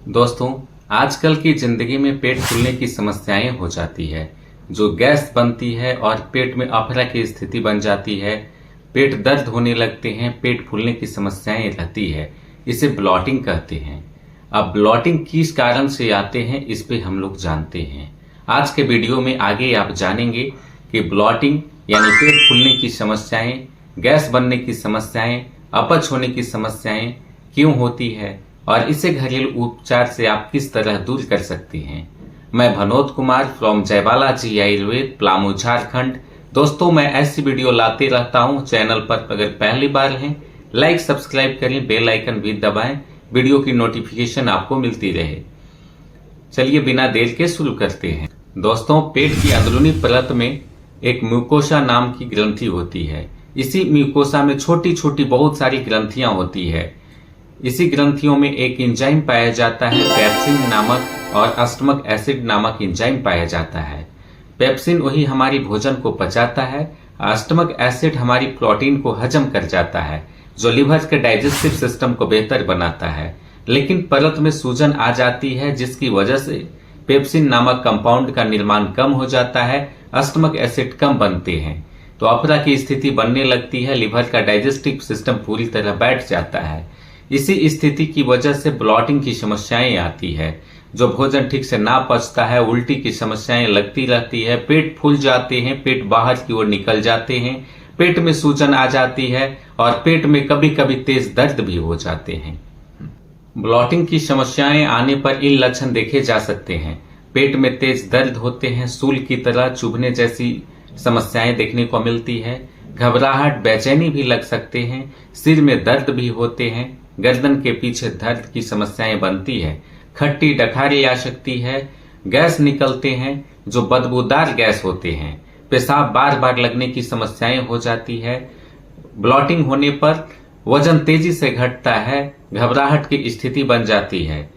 दोस्तों, आजकल की जिंदगी में पेट फूलने की समस्याएं हो जाती है। जो गैस बनती है और पेट में अफरा की स्थिति बन जाती है, पेट दर्द होने लगते हैं, पेट फूलने की समस्याएं रहती है। इसे ब्लॉटिंग कहते हैं। अब ब्लॉटिंग किस कारण से आते हैं, इस पे हम लोग जानते हैं। आज के वीडियो में आगे आप जानेंगे कि ब्लॉटिंग यानी पेट फूलने की समस्याएं, गैस बनने की समस्याएं, अपच होने की समस्याएं क्यों होती है और इसे घरेलू उपचार से आप किस तरह दूर कर सकते हैं। मैं भनोद कुमार फ्रॉम जयबाला जी आयुर्वेद, पलामू, झारखंड। दोस्तों, मैं ऐसी वीडियो लाते रहता हूं। चैनल पर अगर पहली बार हैं, लाइक सब्सक्राइब करें, बेल आइकन भी दबाएं, वीडियो की नोटिफिकेशन आपको मिलती रहे। चलिए बिना देर के शुरू करते हैं। दोस्तों, पेट की अंदरूनी परत में एक म्यूकोसा नाम की ग्रंथि होती है। इसी म्यूकोसा में छोटी छोटी बहुत सारी ग्रंथियां होती है। इसी ग्रंथियों में एक एंजाइम पाया जाता है, पेप्सिन नामक, और स्टमक एसिड नामक एंजाइम पाया जाता है। पेप्सिन वही हमारी भोजन को पचाता है, स्टमक एसिड हमारी प्रोटीन को हजम कर जाता है, जो लिवर के डाइजेस्टिव सिस्टम को बेहतर बनाता है। लेकिन परत में सूजन आ जाती है, जिसकी वजह से पेप्सिन नामक कंपाउंड का निर्माण कम हो जाता है, स्टमक एसिड कम बनते हैं, तो अफरा की स्थिति बनने लगती है, लिवर का डाइजेस्टिव सिस्टम पूरी तरह बैठ जाता है। इसी स्थिति की वजह से ब्लॉटिंग की समस्याएं आती है। जो भोजन ठीक से ना पचता है, उल्टी की समस्याएं लगती रहती है, पेट फूल जाते हैं, पेट बाहर की ओर निकल जाते हैं, पेट में सूजन आ जाती है और पेट में कभी कभी तेज दर्द भी हो जाते हैं। ब्लॉटिंग की समस्याएं आने पर इन लक्षण देखे जा सकते हैं। पेट में तेज दर्द होते हैं, सूल की तरह चुभने जैसी समस्याएं देखने को मिलती है, घबराहट, बेचैनी भी लग सकते हैं, सिर में दर्द भी होते हैं, गर्दन के पीछे दर्द की समस्याएं बनती है, खट्टी डकारी आ सकती है, गैस निकलते हैं जो बदबूदार गैस होते हैं, पेशाब बार बार लगने की समस्याएं हो जाती है। ब्लॉटिंग होने पर वजन तेजी से घटता है, घबराहट की स्थिति बन जाती है,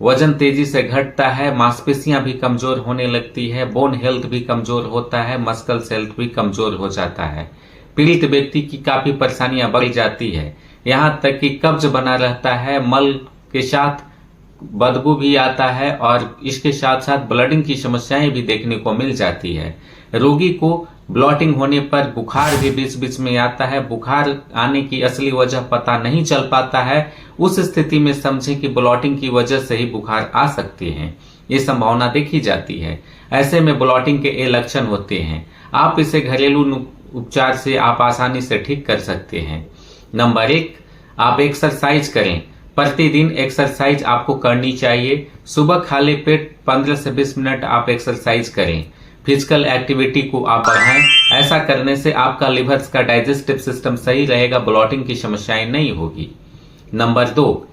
वजन तेजी से घटता है, मांसपेशियां भी कमजोर होने लगती है, बोन हेल्थ भी कमजोर होता है, मस्कल हेल्थ भी कमजोर हो जाता है। पीड़ित व्यक्ति की काफी परेशानियां बढ़ जाती है, यहाँ तक कि कब्ज बना रहता है, मल के साथ बदबू भी आता है और इसके साथ साथ ब्लडिंग की समस्याएं भी देखने को मिल जाती है। रोगी को ब्लॉटिंग होने पर बुखार भी बीच बीच में आता है। बुखार आने की असली वजह पता नहीं चल पाता है। उस स्थिति में समझें कि ब्लॉटिंग की वजह से ही बुखार आ सकते हैं, ये संभावना देखी जाती है। ऐसे में ब्लॉटिंग के ये लक्षण होते हैं। आप इसे घरेलू उपचार से आप आसानी से ठीक कर सकते हैं। नंबर 1, आप एक्सरसाइज करें। प्रतिदिन एक्सरसाइज आपको करनी चाहिए। सुबह खाली पेट 15 से 20 मिनट आप एक्सरसाइज करें। फिजिकल एक्टिविटी को आप बढ़ाएं। ऐसा करने से आपका लिवर का डाइजेस्टिव सिस्टम सही रहेगा, ब्लॉटिंग की समस्याएं नहीं होगी। नंबर 2,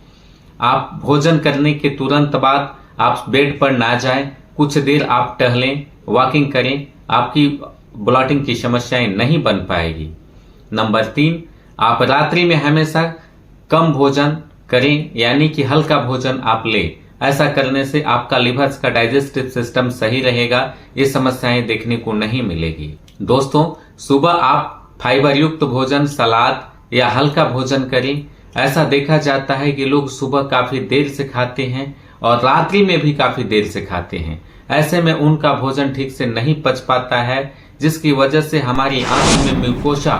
आप भोजन करने के तुरंत बाद आप बेड पर ना जाएं, कुछ देर आप टहलें, वॉकिंग करें, आपकी ब्लॉटिंग की समस्याएं नहीं बन पाएगी। नंबर 3, आप रात्रि में हमेशा कम भोजन करें, यानी कि हल्का भोजन आप लें। ऐसा करने से आपका लिवर का डाइजेस्टिव सिस्टम सही रहेगा, ये समस्याएं देखने को नहीं मिलेगी। दोस्तों, सुबह आप फाइबर युक्त भोजन, सलाद या हल्का भोजन करें। ऐसा देखा जाता है कि लोग सुबह काफी देर से खाते हैं और रात्रि में भी काफी देर से खाते हैं। ऐसे में उनका भोजन ठीक से नहीं पच पाता है, जिसकी वजह से हमारी आंत में म्यूकोसा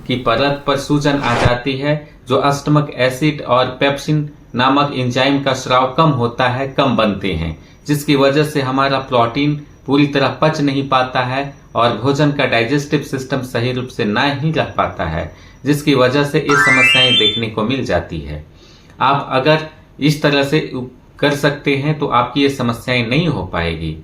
की परत पर सूजन आ जाती है, जो स्टमक एसिड और पेप्सिन नामक एंजाइम का स्राव कम होता है, कम बनते हैं, जिसकी वजह से हमारा प्रोटीन पूरी तरह पच नहीं पाता है और भोजन का डाइजेस्टिव सिस्टम सही रूप से ना ही रह पाता है, जिसकी वजह से ये समस्याएं देखने को मिल जाती है। आप अगर इस तरह से कर सकते हैं तो आपकी ये समस्याएं नहीं हो पाएगी।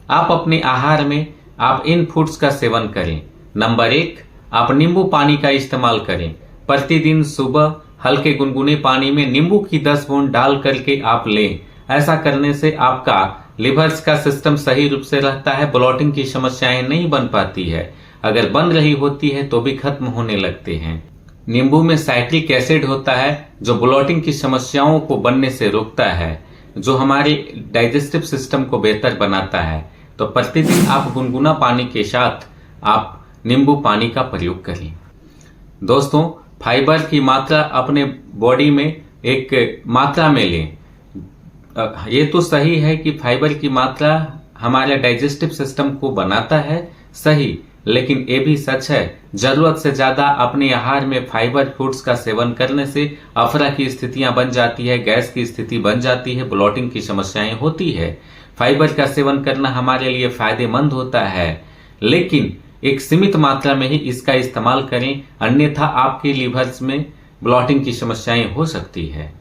आप अपने आहार में आप इन फूड्स का सेवन करें। नंबर 1, आप नींबू पानी का इस्तेमाल करें। प्रतिदिन सुबह हल्के गुनगुने पानी में नींबू की 10 बूंद डाल करके आप लें। ऐसा करने से आपका लिवर का सिस्टम सही रूप से रहता है, ब्लॉटिंग की समस्याएं नहीं बन पाती है। अगर बन रही होती है तो भी खत्म होने लगते हैं। नींबू में साइट्रिक एसिड होता है, जो ब्लॉटिंग की समस्याओं को बनने से रोकता है, जो हमारे डाइजेस्टिव सिस्टम को बेहतर बनाता है। तो प्रतिदिन आप गुनगुना पानी के साथ आप नींबू पानी का प्रयोग करें। दोस्तों, फाइबर की मात्रा अपने बॉडी में एक मात्रा में लें। ये तो सही है कि फाइबर की मात्रा हमारे डाइजेस्टिव सिस्टम को बनाता है, सही, लेकिन ये भी सच है जरूरत से ज्यादा अपने आहार में फाइबर फूड्स का सेवन करने से अफरा की स्थितियां बन जाती है, गैस की स्थिति बन जाती है, ब्लॉटिंग की समस्याएं होती है। फाइबर का सेवन करना हमारे लिए फायदेमंद होता है, लेकिन एक सीमित मात्रा में ही इसका इस्तेमाल करें, अन्यथा आपके लिवर्स में ब्लॉटिंग की समस्याएं हो सकती है।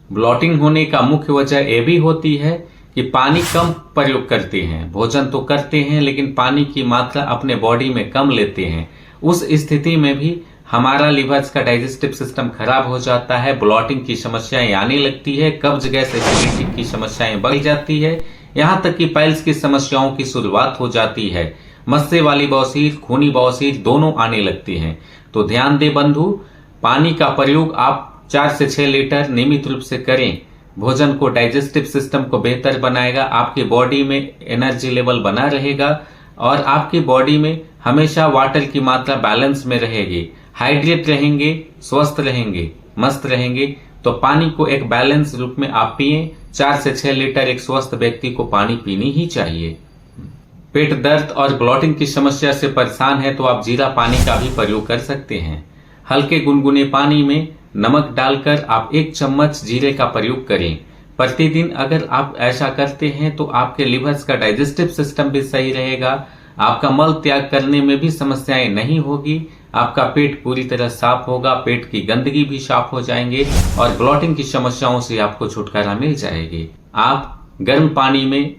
ब्लॉटिंग होने का मुख्य वजह यह भी होती है कि पानी कम प्रयोग करते हैं। भोजन तो करते हैं लेकिन पानी की मात्रा अपने बॉडी में कम लेते हैं। उस स्थिति में भी हमारा लिवर्स का डाइजेस्टिव सिस्टम खराब हो जाता है, ब्लॉटिंग की समस्याएं आने लगती है, कब्ज गैस एसिडिटी की समस्याएं बढ़ जाती है, यहाँ तक कि पाइल्स की समस्याओं की शुरुआत हो जाती है। मस्से वाली बवासीर, खूनी बवासीर दोनों आने लगती हैं। तो ध्यान दें बंधु, पानी का प्रयोग आप 4 से 6 लीटर नियमित रूप से करें। भोजन को, डाइजेस्टिव सिस्टम को बेहतर बनाएगा, आपकी बॉडी में एनर्जी लेवल बना रहेगा और आपकी बॉडी में हमेशा वाटर की मात्रा बैलेंस में रहेगी। हाइड्रेट रहेंगे, स्वस्थ रहेंगे, मस्त रहेंगे। तो पानी को एक बैलेंस रूप में आप पिए। 4 से 6 लीटर एक स्वस्थ व्यक्ति को पानी पीनी ही चाहिए। पेट दर्द और ब्लॉटिंग की समस्या से परेशान है तो आप जीरा पानी का भी प्रयोग कर सकते हैं। हल्के गुनगुने पानी में नमक डालकर आप 1 चम्मच जीरे का प्रयोग करें प्रतिदिन। अगर आप ऐसा करते हैं तो आपके लिवर्स का डाइजेस्टिव सिस्टम भी सही रहेगा, आपका मल त्याग करने में भी समस्याएं नहीं होगी, आपका पेट पूरी तरह साफ होगा, पेट की गंदगी भी साफ हो जाएंगे और ब्लॉटिंग की समस्याओं से आपको छुटकारा मिल जाएगी। आप गर्म पानी में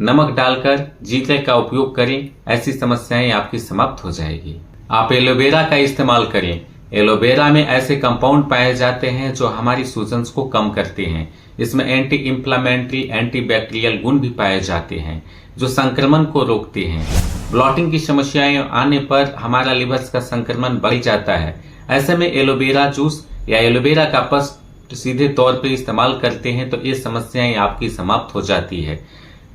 नमक डालकर जीरे का उपयोग करें, ऐसी समस्याएं आपकी समाप्त हो जाएगी। आप एलोवेरा का इस्तेमाल करें। एलोवेरा में ऐसे कंपाउंड पाए जाते हैं जो हमारी सूजन को कम करते हैं। इसमें एंटी इंफ्लेमेटरी, एंटी बैक्टीरियल गुण भी पाए जाते हैं जो संक्रमण को रोकते हैं। ब्लॉटिंग की समस्याएं आने पर हमारा लिवर्स का संक्रमण बढ़ जाता है। ऐसे में एलोवेरा जूस या एलोवेरा का पल्प सीधे तौर पर इस्तेमाल करते हैं तो ये समस्याएं आपकी समाप्त हो जाती है।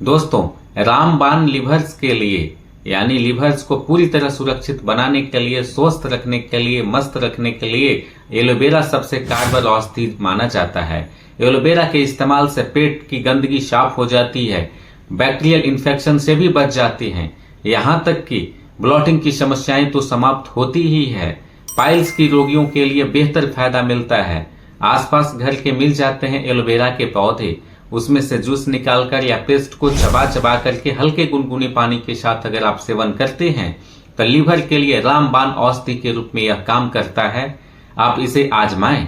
दोस्तों, रामबाण लिवर्स के लिए, यानी लिवर्स को पूरी तरह सुरक्षित बनाने के लिए, स्वस्थ रखने के लिए, मस्त रखने के लिए एलोवेरा सबसे कारगर औषधि माना जाता है। एलोवेरा के इस्तेमाल से पेट की गंदगी साफ हो जाती है, बैक्टीरियल इन्फेक्शन से भी बच जाती हैं, यहाँ तक कि ब्लॉटिंग की समस्याएं तो समाप्त होती ही है। पाइल्स की रोगियों के लिए बेहतर फायदा मिलता है। आसपास घर के मिल जाते हैं एलोवेरा के पौधे, उसमें से जूस निकालकर या पेस्ट को चबा चबा करके हल्के गुनगुने पानी के साथ अगर आप सेवन करते हैं तो लिवर के लिए रामबाण औषधि के रूप में यह काम करता है। आप इसे आजमाएं।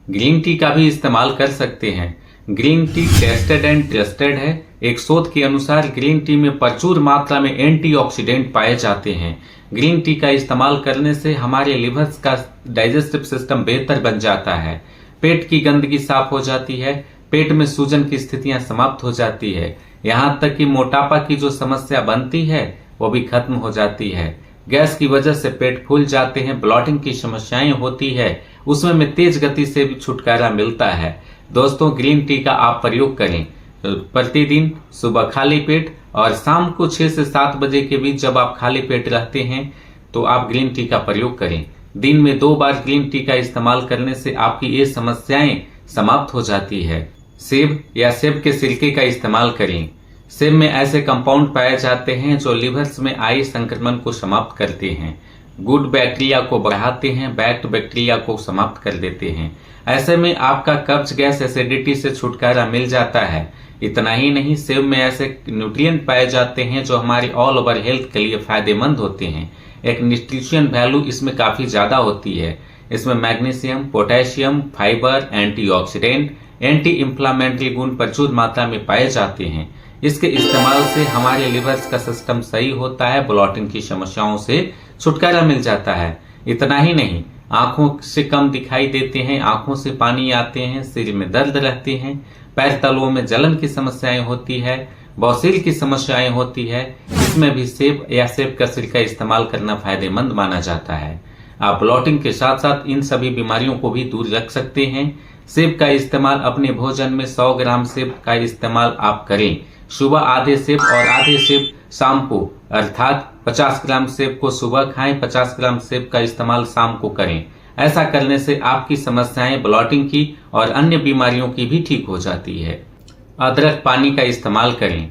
ग्रीन टी का भी इस्तेमाल कर सकते हैं। Green tea tested and trusted है। एक शोध के अनुसार ग्रीन टी में प्रचुर मात्रा में एंटीऑक्सीडेंट पाए जाते हैं। ग्रीन टी का इस्तेमाल करने से हमारे लिवर्स का डाइजेस्टिव सिस्टम बेहतर बन जाता है, पेट की गंदगी साफ हो जाती है, पेट में सूजन की स्थितियां समाप्त हो जाती है, यहाँ तक कि मोटापा की जो समस्या बनती है वो भी खत्म हो जाती है। गैस की वजह से पेट फूल जाते हैं, ब्लॉटिंग की समस्याएं होती है, उसमें तेज गति से भी छुटकारा मिलता है। दोस्तों, ग्रीन टी का आप प्रयोग करें प्रतिदिन सुबह खाली पेट और शाम को 6 से 7 बजे के बीच जब आप खाली पेट रहते हैं तो आप ग्रीन टी का प्रयोग करें। दिन में 2 बार ग्रीन टी का इस्तेमाल करने से आपकी ये समस्याएं समाप्त हो जाती है। सेब या सेब के सिरके का इस्तेमाल करें। सेब में ऐसे कंपाउंड पाए जाते हैं जो लिवर्स में आए संक्रमण को समाप्त करते हैं, गुड बैक्टीरिया को बढ़ाते हैं, बैड बैक्टीरिया को समाप्त कर देते हैं। ऐसे में आपका कब्ज गैस एसिडिटी से छुटकारा मिल जाता है। इतना ही नहीं, सेब में ऐसे न्यूट्रिएंट पाए जाते हैं जो हमारी ऑल ओवर हेल्थ के लिए फायदेमंद होते हैं। एक न्यूट्रिशन वैल्यू इसमें काफी ज्यादा होती है। इसमें magnesium, potassium, fibre, antioxidant, anti inflammatory गुण प्रचुर मात्रा में पाए जाते हैं। इसके इस्तेमाल से हमारे लिवर्स का सिस्टम सही होता है, ब्लॉटिंग की समस्याओं से छुटकारा मिल जाता है। इतना ही नहीं, आंखों से कम दिखाई देते हैं, आंखों से पानी आते हैं, सिर में दर्द रहते हैं, पैर तलुओं में जलन की समस्याएं होती है, बवासीर की समस्याएं होती है, इसमें भी सेब या सेब का सिरका इस्तेमाल करना फायदेमंद माना जाता है। आप ब्लॉटिंग के साथ साथ इन सभी बीमारियों को भी दूर रख सकते हैं। सेब का इस्तेमाल अपने भोजन में 100 ग्राम सेब का इस्तेमाल आप करें। सुबह आधे सेब और आधे सेब शाम को, अर्थात 50 ग्राम सेब को सुबह खाएं, 50 ग्राम सेब का इस्तेमाल शाम को करें। ऐसा करने से आपकी समस्याएं ब्लॉटिंग की और अन्य बीमारियों की भी ठीक हो जाती है। अदरक पानी का इस्तेमाल करें।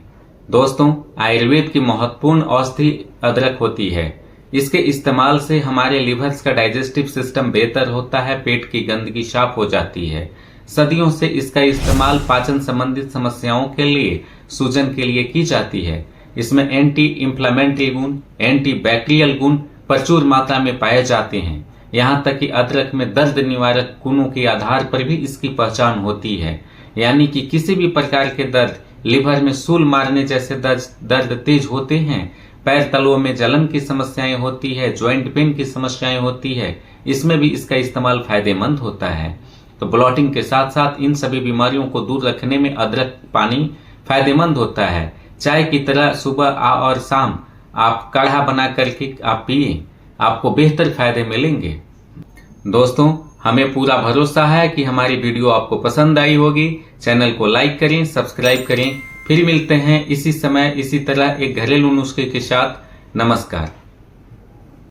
दोस्तों, आयुर्वेद की महत्वपूर्ण औषधि अदरक होती है। इसके इस्तेमाल से हमारे लिवर्स का डाइजेस्टिव सिस्टम बेहतर होता है, पेट की गंदगी साफ हो जाती है। सदियों से इसका इस्तेमाल पाचन संबंधित समस्याओं के लिए, सूजन के लिए की जाती है। इसमें एंटी इंफ्लेमेटरी गुण, एंटी बैक्टीरियल गुण प्रचुर मात्रा में पाए जाते हैं। यहाँ तक कि अदरक में दर्द निवारक गुणों के आधार पर भी इसकी पहचान होती है। यानी कि किसी भी प्रकार के दर्द, लिवर में सूल मारने जैसे दर्द तेज होते हैं, पैर तलुओं में जलन की समस्याएं होती है, ज्वाइंट पेन की समस्याएं होती है, इसमें भी इसका इस्तेमाल फायदेमंद होता है। तो ब्लॉटिंग के साथ साथ इन सभी बीमारियों को दूर रखने में अदरक पानी फायदेमंद होता है। चाय की तरह सुबह और शाम आप काढ़ा बना करके आप पिए, आपको बेहतर फायदे मिलेंगे। दोस्तों, हमें पूरा भरोसा है कि हमारी वीडियो आपको पसंद आई होगी। चैनल को लाइक करें, सब्सक्राइब करें। फिर मिलते हैं इसी समय इसी तरह एक घरेलू नुस्खे के साथ। नमस्कार।